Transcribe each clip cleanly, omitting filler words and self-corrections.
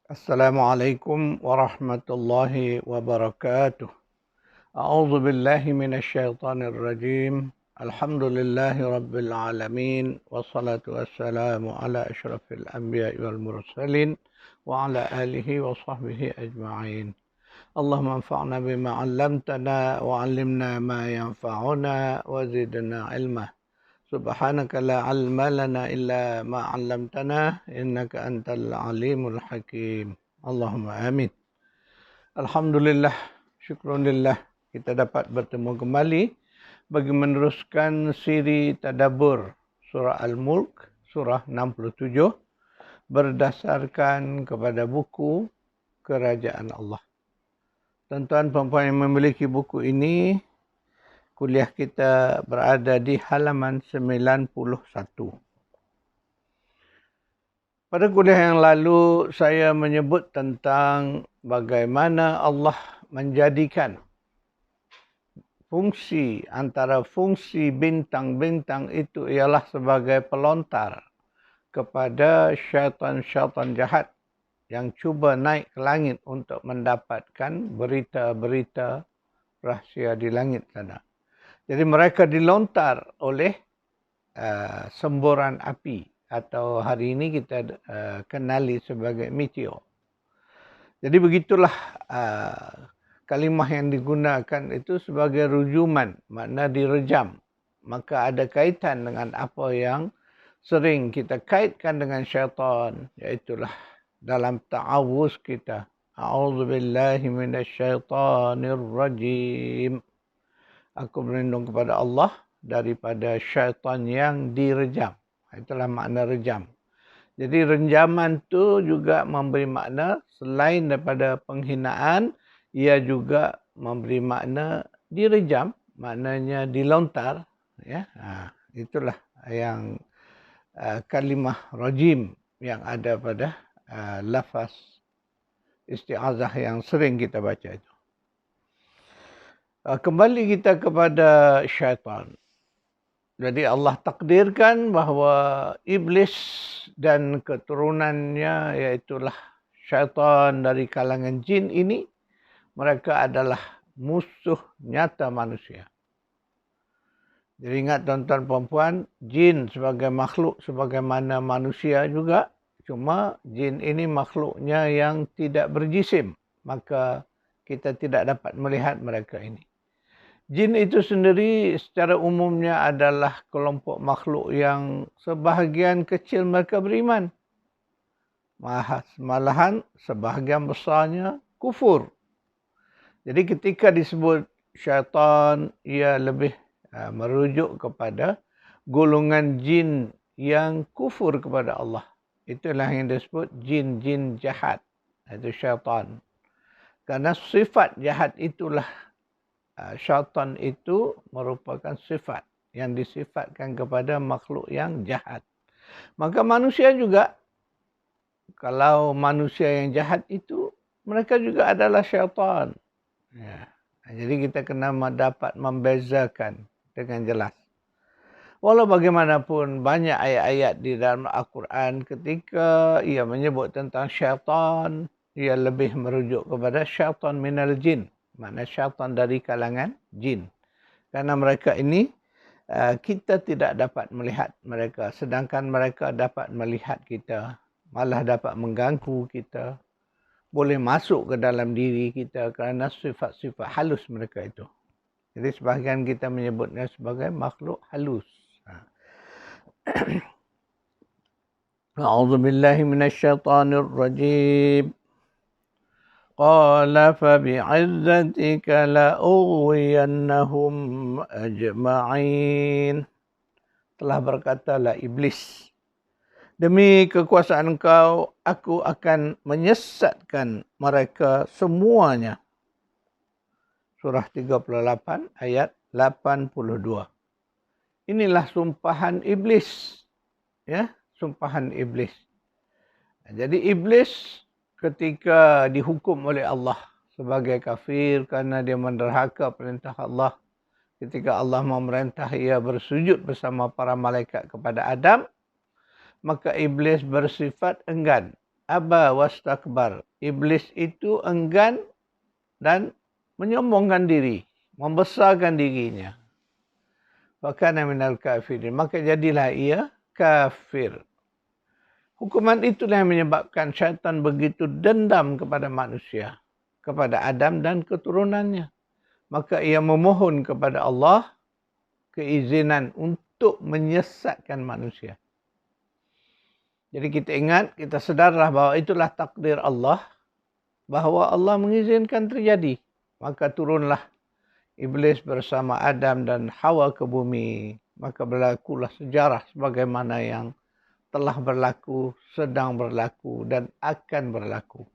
Assalamualaikum warahmatullahi wabarakatuh. A'udzu billahi minasyaitonir rajim. Alhamdulillahi rabbil alamin wassalatu wassalamu ala asyrafil anbiya'i wal mursalin wa ala alihi wa sahbihi ajma'in. Allahumma anfa'na bima 'allamtana wa 'allimna ma yanfa'una wa zidna 'ilma. Subhanaka la 'ilma lana illa ma 'allamtana innaka antal alimul hakim. Allahumma amin. Alhamdulillah, syukrunillah kita dapat bertemu kembali bagi meneruskan siri tadabbur surah Al-Mulk surah 67 berdasarkan kepada buku Kerajaan Allah. Tuan-tuan puan-puan yang memiliki buku ini, kuliah kita berada di halaman 91. Pada kuliah yang lalu, saya menyebut tentang bagaimana Allah menjadikan fungsi antara fungsi bintang-bintang itu ialah sebagai pelontar kepada syaitan-syaitan jahat yang cuba naik ke langit untuk mendapatkan berita-berita rahsia di langit sana. Jadi mereka dilontar oleh semburan api atau hari ini kita kenali sebagai meteor. Jadi begitulah kalimah yang digunakan itu sebagai rujuman, makna direjam. Maka ada kaitan dengan apa yang sering kita kaitkan dengan syaitan, iaitulah dalam ta'awuz kita. A'udzubillahi minasyaitanir rajim. Aku berlindung kepada Allah daripada syaitan yang direjam. Itulah makna rejam. Jadi renjaman tu juga memberi makna selain daripada penghinaan, ia juga memberi makna direjam, maknanya dilontar. Ya, itulah yang kalimah rajim yang ada pada lafaz isti'azah yang sering kita baca itu. Kembali kita kepada syaitan. Jadi Allah takdirkan bahawa iblis dan keturunannya, iaitulah syaitan dari kalangan jin ini, mereka adalah musuh nyata manusia. Jadi ingat tuan-tuan puan-puan, jin sebagai makhluk sebagaimana manusia juga, cuma jin ini makhluknya yang tidak berjisim, maka kita tidak dapat melihat mereka ini. Jin itu sendiri secara umumnya adalah kelompok makhluk yang sebahagian kecil mereka beriman. Malahan sebahagian besarnya kufur. Jadi ketika disebut syaitan, ia lebih merujuk kepada golongan jin yang kufur kepada Allah. Itulah yang disebut jin-jin jahat. Itu syaitan. Karena sifat jahat itulah, syaitan itu merupakan sifat yang disifatkan kepada makhluk yang jahat. Maka manusia juga, kalau manusia yang jahat itu, mereka juga adalah syaitan. Ya. Jadi kita kena dapat membezakan dengan jelas. Walau bagaimanapun banyak ayat-ayat di dalam Al-Quran ketika ia menyebut tentang syaitan, ia lebih merujuk kepada syaitan minal jin. Makna syaitan dari kalangan jin. Karena mereka ini kita tidak dapat melihat mereka, sedangkan mereka dapat melihat kita, malah dapat mengganggu kita, boleh masuk ke dalam diri kita kerana sifat-sifat halus mereka itu. Jadi sebahagian kita menyebutnya sebagai makhluk halus. A'udzubillahi minasyaitanir rajim. Qala fabi'izzatika la'ughwiyannahum ajma'in. Telah berkatalah iblis, demi kekuasaan engkau, aku akan menyesatkan mereka semuanya. Surah 38 ayat 82. Inilah sumpahan iblis. Ya, sumpahan iblis. Jadi iblis ketika dihukum oleh Allah sebagai kafir kerana dia menderhaka perintah Allah, ketika Allah memerintah ia bersujud bersama para malaikat kepada Adam, maka iblis bersifat enggan aba wastakbar. Iblis itu enggan dan menyombongkan diri, membesarkan dirinya. Fakana minal kafirin. Maka jadilah ia kafir. Hukuman itulah yang menyebabkan syaitan begitu dendam kepada manusia, kepada Adam dan keturunannya. Maka ia memohon kepada Allah keizinan untuk menyesatkan manusia. Jadi kita ingat, kita sedarlah bahawa itulah takdir Allah, bahawa Allah mengizinkan terjadi. Maka turunlah Iblis bersama Adam dan Hawa ke bumi. Maka berlakulah sejarah sebagaimana yang telah berlaku, sedang berlaku dan akan berlaku.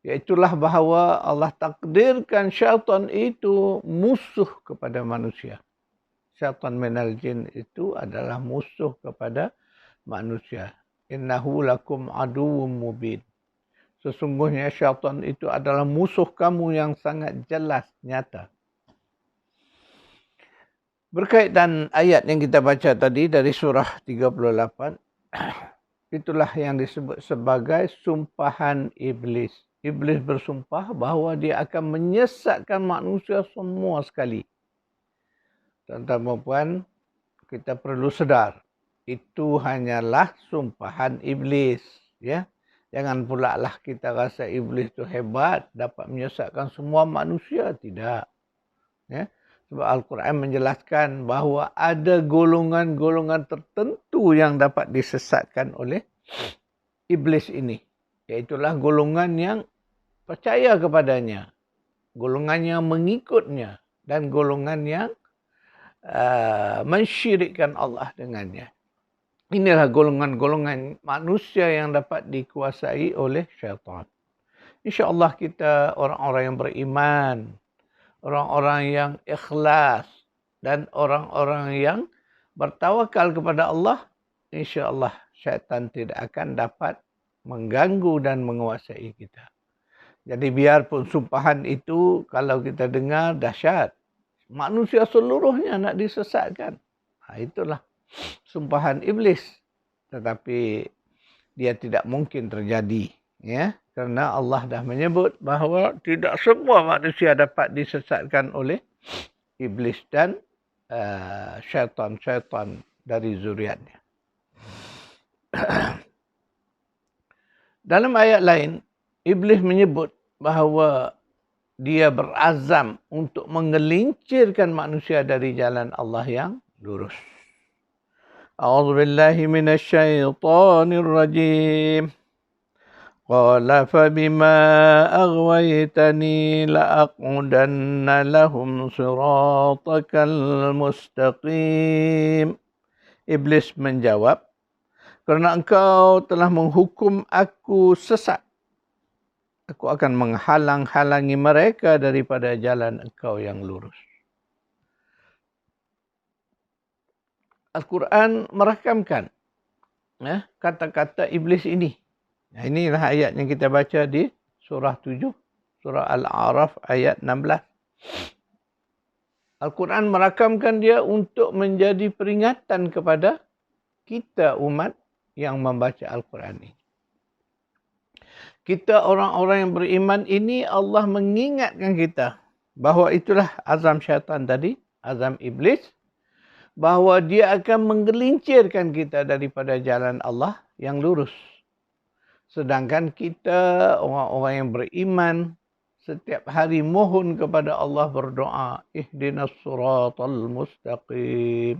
Iaitulah bahawa Allah takdirkan syaitan itu musuh kepada manusia. Syaitan minal jin itu adalah musuh kepada manusia. Innahu lakum aduwwum mubin. Sesungguhnya syaitan itu adalah musuh kamu yang sangat jelas, nyata. Berkaitan ayat yang kita baca tadi dari surah 38, itulah yang disebut sebagai sumpahan iblis. Iblis bersumpah bahawa dia akan menyesatkan manusia semua sekali. Tuan-tuan dan puan, kita perlu sedar, itu hanyalah sumpahan iblis, ya. Jangan pula lah kita rasa iblis itu hebat, dapat menyesatkan semua manusia. Tidak. Ya. Sebab Al-Quran menjelaskan bahawa ada golongan-golongan tertentu yang dapat disesatkan oleh iblis ini. Iaitulah golongan yang percaya kepadanya, golongan yang mengikutnya, dan golongan yang mensyirikkan Allah dengannya. Inilah golongan-golongan manusia yang dapat dikuasai oleh syaitan. InsyaAllah kita orang-orang yang beriman, orang-orang yang ikhlas, dan orang-orang yang bertawakal kepada Allah, insyaAllah syaitan tidak akan dapat mengganggu dan menguasai kita. Jadi biarpun sumpahan itu kalau kita dengar dahsyat, manusia seluruhnya nak disesatkan. Itulah sumpahan iblis, tetapi dia tidak mungkin terjadi, ya, kerana Allah dah menyebut bahawa tidak semua manusia dapat disesatkan oleh iblis dan syaitan-syaitan dari zuriatnya. Dalam ayat lain, iblis menyebut bahawa dia berazam untuk menggelincirkan manusia dari jalan Allah yang lurus. أعوذ بالله من الشيطان الرجيم قال فبما أغويتني لأقعدن لهم صراطك المستقيم. Iblis menjawab, kerana engkau telah menghukum aku sesat, aku akan menghalang-halangi mereka daripada jalan engkau yang lurus. Al-Quran merakamkan kata-kata iblis ini. Inilah ayat yang kita baca di surah 7, surah Al-A'raf ayat 16. Al-Quran merakamkan dia untuk menjadi peringatan kepada kita umat yang membaca Al-Quran ini. Kita orang-orang yang beriman ini, Allah mengingatkan kita bahawa itulah azam syaitan tadi, azam iblis, bahawa dia akan menggelincirkan kita daripada jalan Allah yang lurus. Sedangkan kita, orang-orang yang beriman, setiap hari mohon kepada Allah, berdoa, ihdinas siratal mustaqim.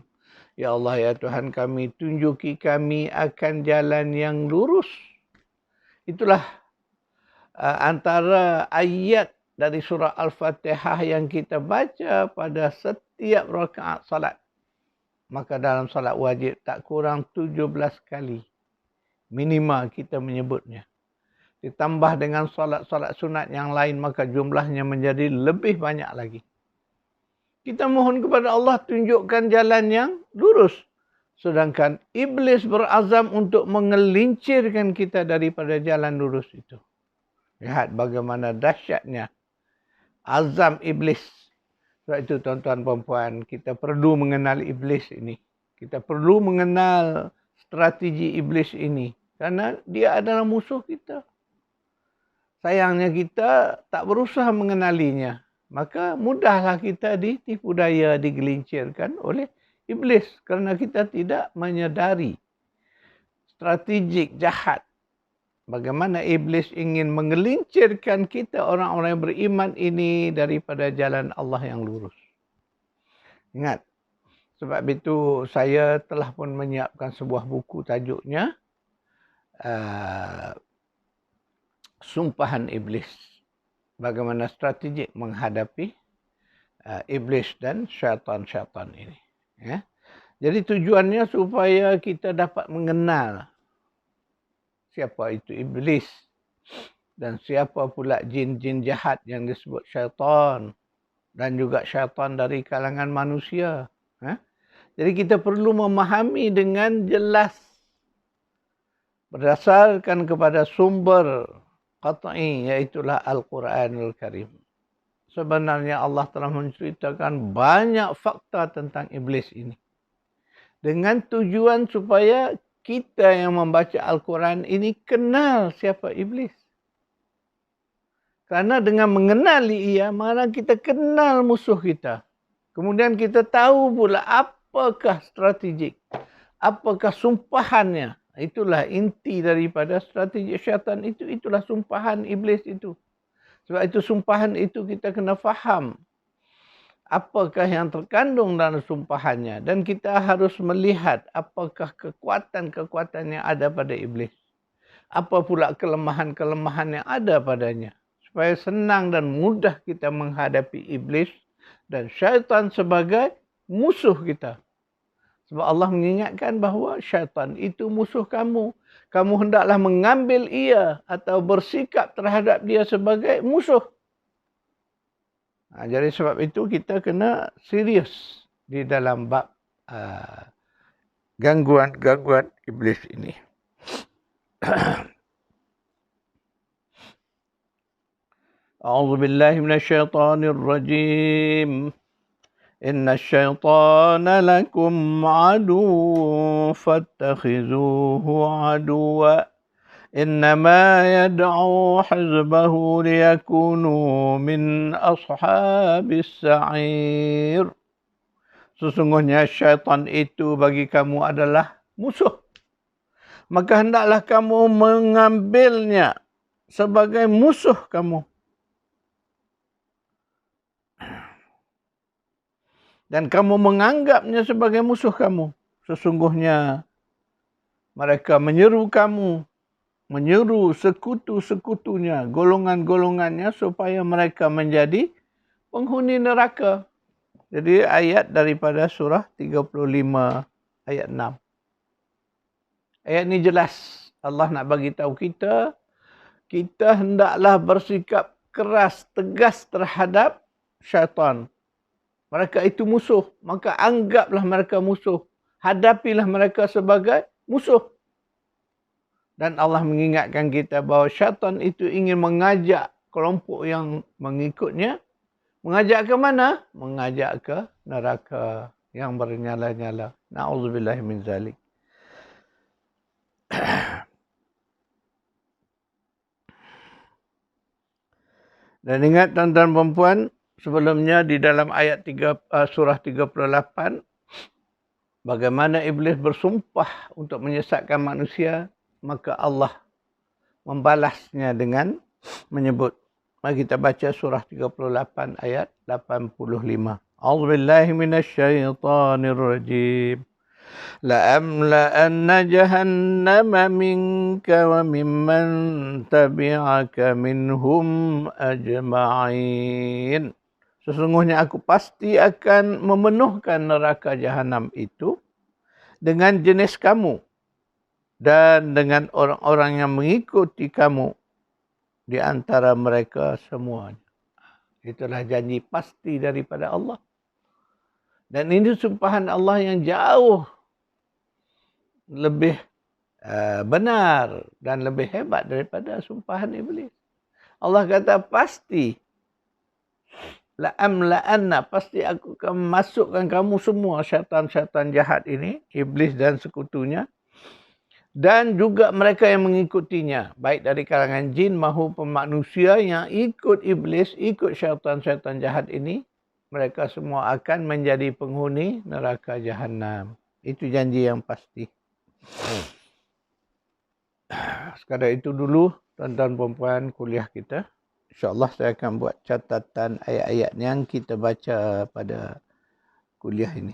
Ya Allah, ya Tuhan kami, tunjuki kami akan jalan yang lurus. Itulah antara ayat dari surah Al-Fatihah yang kita baca pada setiap rakaat salat. Maka dalam salat wajib tak kurang 17 kali minimal kita menyebutnya. Ditambah dengan salat-salat sunat yang lain, maka jumlahnya menjadi lebih banyak lagi. Kita mohon kepada Allah tunjukkan jalan yang lurus. Sedangkan iblis berazam untuk menggelincirkan kita daripada jalan lurus itu. Lihat bagaimana dahsyatnya azam iblis. Sebab itu tuan-tuan dan puan, kita perlu mengenal iblis ini. Kita perlu mengenal strategi iblis ini. Kerana dia adalah musuh kita. Sayangnya kita tak berusaha mengenalinya. Maka mudahlah kita ditipu daya, digelincirkan oleh iblis. Kerana kita tidak menyedari strategik jahat. Bagaimana iblis ingin menggelincirkan kita orang-orang yang beriman ini daripada jalan Allah yang lurus. Ingat, sebab itu saya telah pun menyiapkan sebuah buku tajuknya Sumpahan Iblis. Bagaimana strategik menghadapi iblis dan syaitan-syaitan ini. Ya. Jadi tujuannya supaya kita dapat mengenal siapa itu iblis dan siapa pula jin-jin jahat yang disebut syaitan dan juga syaitan dari kalangan manusia. Ya. Jadi kita perlu memahami dengan jelas berdasarkan kepada sumber qat'i, iaitulah Al-Quranul Karim. Sebenarnya Allah telah menceritakan banyak fakta tentang iblis ini. Dengan tujuan supaya kita yang membaca Al-Quran ini kenal siapa iblis. Kerana dengan mengenali ia, maka kita kenal musuh kita. Kemudian kita tahu pula apakah strategik, apakah sumpahannya. Itulah inti daripada strategi syaitan itu. Itulah sumpahan iblis itu. Sebab itu sumpahan itu kita kena faham. Apakah yang terkandung dalam sumpahannya. Dan kita harus melihat apakah kekuatan-kekuatan yang ada pada iblis. Apa pula kelemahan-kelemahan yang ada padanya. Supaya senang dan mudah kita menghadapi iblis dan syaitan sebagai musuh kita. Sebab Allah mengingatkan bahawa syaitan itu musuh kamu. Kamu hendaklah mengambil ia atau bersikap terhadap dia sebagai musuh. Jadi sebab itu kita kena serius di dalam bab gangguan-gangguan iblis ini. A'udzu billahi minasyaitonir rajim. Inna syaitana lakum aduwwun fattakhizuhu aduwwa. Innama yad'u hizbahu liyakunu min ashabis sa'ir. Sesungguhnya syaitan itu bagi kamu adalah musuh. Maka hendaklah kamu mengambilnya sebagai musuh kamu. Dan kamu menganggapnya sebagai musuh kamu. Sesungguhnya mereka menyeru kamu, menyeru sekutu-sekutunya, golongan-golongannya supaya mereka menjadi penghuni neraka. Jadi ayat daripada surah 35 ayat 6. Ayat ini jelas. Allah nak bagi tahu kita, kita hendaklah bersikap keras, tegas terhadap syaitan. Mereka itu musuh. Maka anggaplah mereka musuh. Hadapilah mereka sebagai musuh. Dan Allah mengingatkan kita bahawa syaitan itu ingin mengajak kelompok yang mengikutnya. Mengajak ke mana? Mengajak ke neraka yang bernyala-nyala. Na'udzubillah min zalik. Dan ingat tuan-tuan dan puan, sebelumnya di dalam ayat surah 38, bagaimana iblis bersumpah untuk menyesatkan manusia, maka Allah membalasnya dengan menyebut. Mari kita baca surah 38 ayat 85. A'udzubillahi minasyaitonir rajim. لأملأن جهنم منك وممن تبعك منهم أجمعين. Sesungguhnya aku pasti akan memenuhkan neraka jahanam itu dengan jenis kamu dan dengan orang-orang yang mengikuti kamu di antara mereka semuanya. Itulah janji pasti daripada Allah. Dan ini sumpahan Allah yang jauh lebih benar dan lebih hebat daripada sumpahan iblis. Allah kata pasti la'amla'anna, pasti aku akan masukkan kamu semua syaitan-syaitan jahat ini, iblis dan sekutunya, dan juga mereka yang mengikutinya, baik dari kalangan jin maupun manusia yang ikut iblis, ikut syaitan-syaitan jahat ini, mereka semua akan menjadi penghuni neraka Jahannam. Itu janji yang pasti. Sekadar itu dulu, tuan-tuan perempuan kuliah kita. InsyaAllah saya akan buat catatan ayat-ayat yang kita baca pada kuliah ini.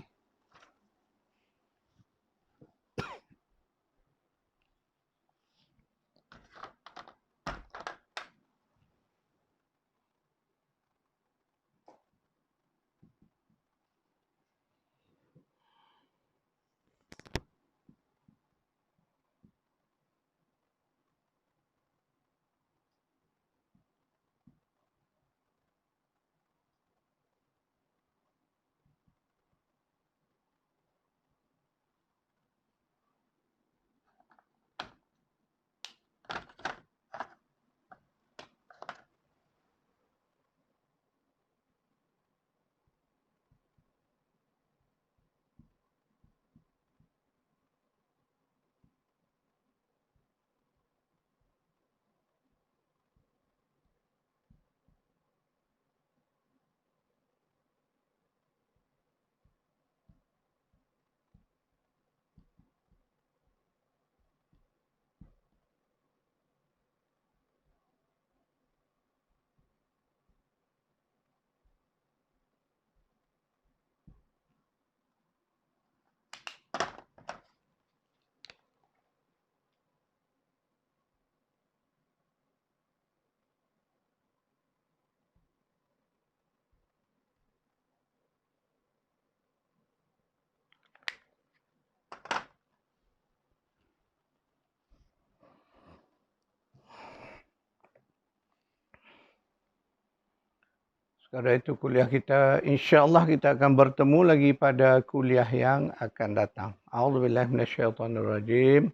Sekadar itu kuliah kita, insyaAllah kita akan bertemu lagi pada kuliah yang akan datang. A'udzubillahi minasyaitonirrajim.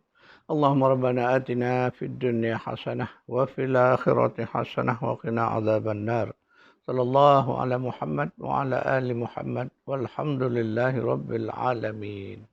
Allahumma rabbana atina fid dunya hasanah wa fil akhirati hasanah wa qina adzabannar. Sallallahu ala Muhammad wa ala ali Muhammad walhamdulillahi rabbil alamin.